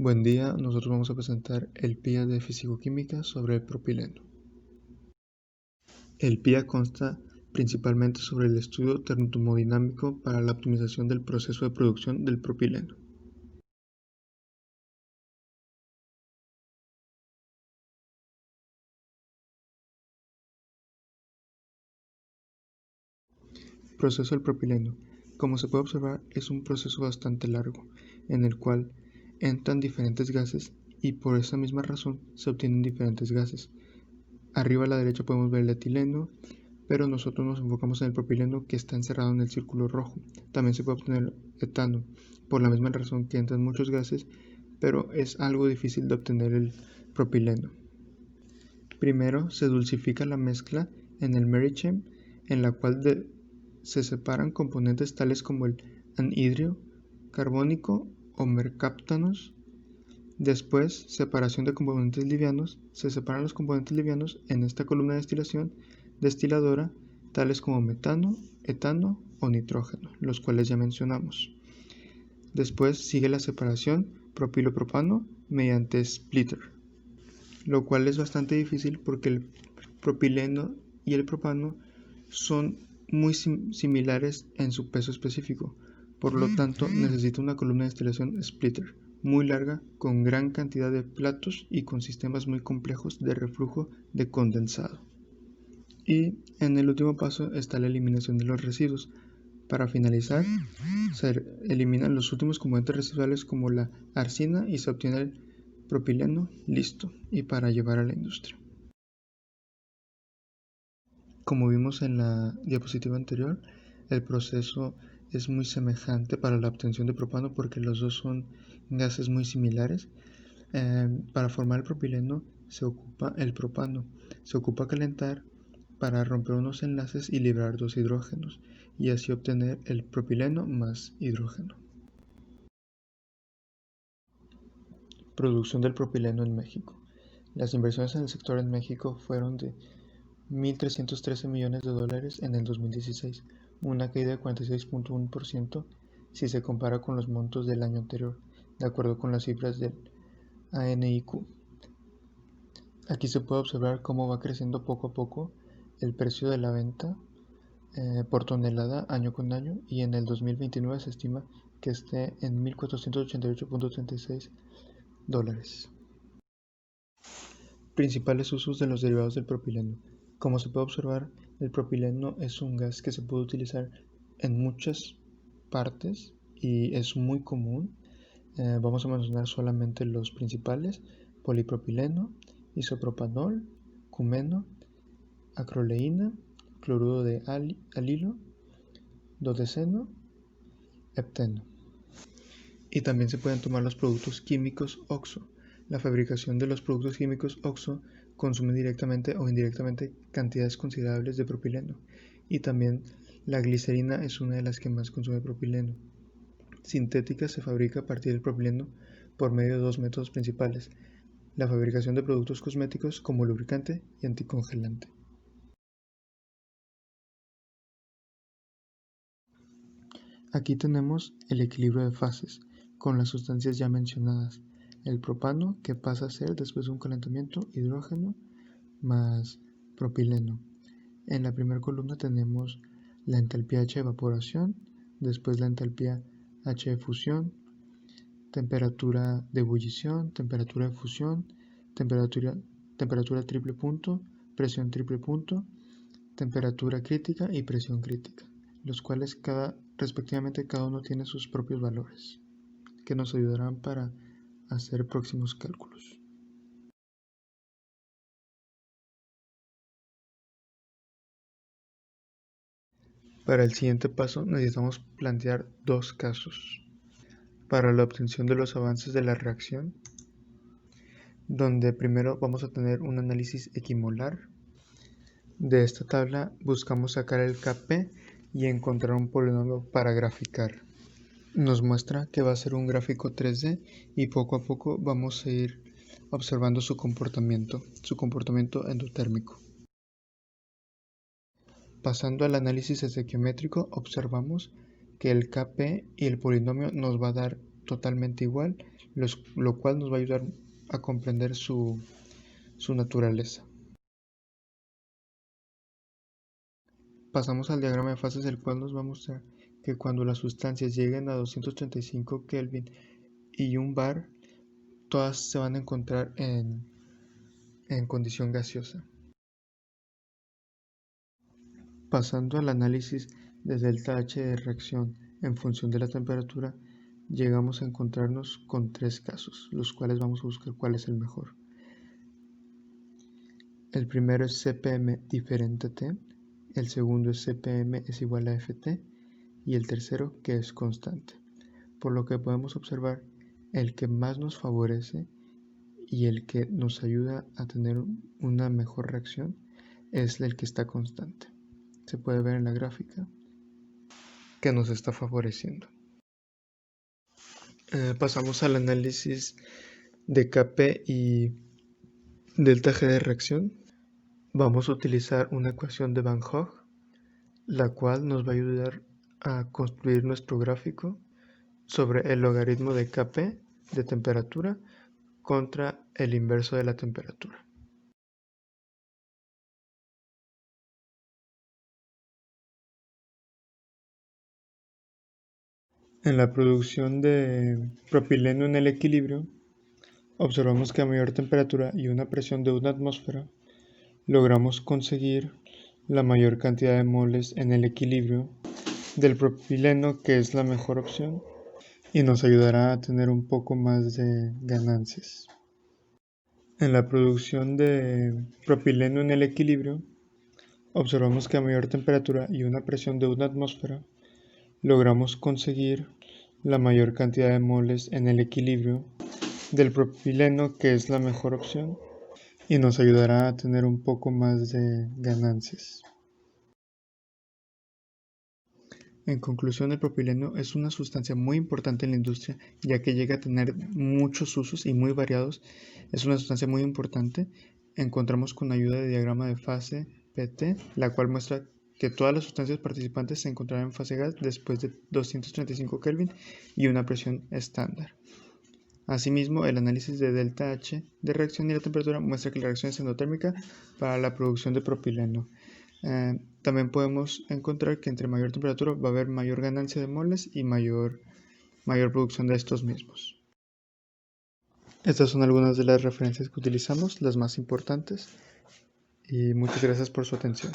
Buen día, nosotros vamos a presentar el PIA de Fisicoquímica sobre el propileno. El PIA consta principalmente sobre el estudio termodinámico para la optimización del proceso de producción del propileno. Proceso del propileno. Como se puede observar, es un proceso bastante largo, en el cual entran diferentes gases y por esa misma razón se obtienen diferentes gases. Arriba a la derecha podemos ver el etileno, pero nosotros nos enfocamos en el propileno que está encerrado en el círculo rojo. También se puede obtener etano, por la misma razón que entran muchos gases, pero es algo difícil de obtener el propileno. Primero se dulcifica la mezcla en el Merseychem, en la cual se separan componentes tales como el anhidro carbónico o mercaptanos. Después, separación de componentes livianos. Se separan los componentes livianos en esta columna de destilación destiladora, tales como metano, etano o nitrógeno, los cuales ya mencionamos. Después sigue la separación propilo-propano mediante splitter, lo cual es bastante difícil porque el propileno y el propano son muy similares en su peso específico, por lo tanto necesita una columna de destilación splitter muy larga, con gran cantidad de platos y con sistemas muy complejos de reflujo de condensado. Y en el último paso está la eliminación de los residuos. Para finalizar, se eliminan los últimos componentes residuales como la arsina y se obtiene el propileno listo y para llevar a la industria. Como vimos en la diapositiva anterior, el proceso es muy semejante para la obtención de propano porque los dos son gases muy similares. Para formar el propileno se ocupa el propano, se ocupa calentar para romper unos enlaces y liberar dos hidrógenos y así obtener el propileno más hidrógeno. Producción del propileno en México. Las inversiones en el sector en México fueron de $1.313 millones en el 2016, una caída de 46.1% si se compara con los montos del año anterior, de acuerdo con las cifras del ANIQ. Aquí se puede observar cómo va creciendo poco a poco el precio de la venta por tonelada año con año, y en el 2029 se estima que esté en $1.488.36. Principales usos de los derivados del propileno. Como se puede observar, el propileno es un gas que se puede utilizar en muchas partes y es muy común. Vamos a mencionar solamente los principales: polipropileno, isopropanol, cumeno, acroleína, cloruro de alilo, dodeceno, hepteno. Y también se pueden tomar los productos químicos OXO. La fabricación de los productos químicos OXO consume directamente o indirectamente cantidades considerables de propileno, y también la glicerina es una de las que más consume propileno. Sintética se fabrica a partir del propileno por medio de dos métodos principales: la fabricación de productos cosméticos como lubricante y anticongelante. Aquí tenemos el equilibrio de fases con las sustancias ya mencionadas: el propano, que pasa a ser, después de un calentamiento, hidrógeno más propileno. En la primera columna tenemos la entalpía H de evaporación, después la entalpía H de fusión, temperatura de ebullición, temperatura de fusión, temperatura triple punto, presión triple punto, temperatura crítica y presión crítica, los cuales respectivamente cada uno tiene sus propios valores, que nos ayudarán para hacer próximos cálculos. Para el siguiente paso necesitamos plantear dos casos para la obtención de los avances de la reacción, donde primero vamos a tener un análisis equimolar. De esta tabla buscamos sacar el Kp y encontrar un polinomio para graficar. Nos muestra que va a ser un gráfico 3D y poco a poco vamos a ir observando su comportamiento endotérmico. Pasando al análisis estequiométrico, observamos que el Kp y el polinomio nos va a dar totalmente igual, lo cual nos va a ayudar a comprender su naturaleza. Pasamos al diagrama de fases, el cual nos va a mostrar que cuando las sustancias lleguen a 235 Kelvin y 1 bar, todas se van a encontrar en condición gaseosa. Pasando al análisis de delta H de reacción en función de la temperatura, llegamos a encontrarnos con 3 casos, los cuales vamos a buscar cuál es el mejor. El primero es CPM diferente a T, el segundo es CPM es igual a FT y el tercero que es constante. Por lo que podemos observar, el que más nos favorece y el que nos ayuda a tener una mejor reacción es el que está constante. Se puede ver en la gráfica que nos está favoreciendo. Pasamos al análisis de Kp y delta G de reacción. Vamos a utilizar una ecuación de Van Hoff, la cual nos va a ayudar a construir nuestro gráfico sobre el logaritmo de Kp de temperatura contra el inverso de la temperatura. En la producción de propileno en el equilibrio, observamos que a mayor temperatura y una presión de una atmósfera, logramos conseguir la mayor cantidad de moles en el equilibrio del propileno, que es la mejor opción y nos ayudará a tener un poco más de ganancias. En la producción de propileno en el equilibrio, observamos que a mayor temperatura y una presión de una atmósfera, logramos conseguir la mayor cantidad de moles en el equilibrio del propileno, que es la mejor opción y nos ayudará a tener un poco más de ganancias. En conclusión, el propileno es una sustancia muy importante en la industria, ya que llega a tener muchos usos y muy variados. Es una sustancia muy importante. Encontramos con ayuda de diagrama de fase PT, la cual muestra que todas las sustancias participantes se encontrarán en fase gas después de 235 Kelvin y una presión estándar. Asimismo, el análisis de delta H de reacción y la temperatura muestra que la reacción es endotérmica para la producción de propileno. También podemos encontrar que entre mayor temperatura va a haber mayor ganancia de moles y mayor producción de estos mismos. Estas son algunas de las referencias que utilizamos, las más importantes, y muchas gracias por su atención.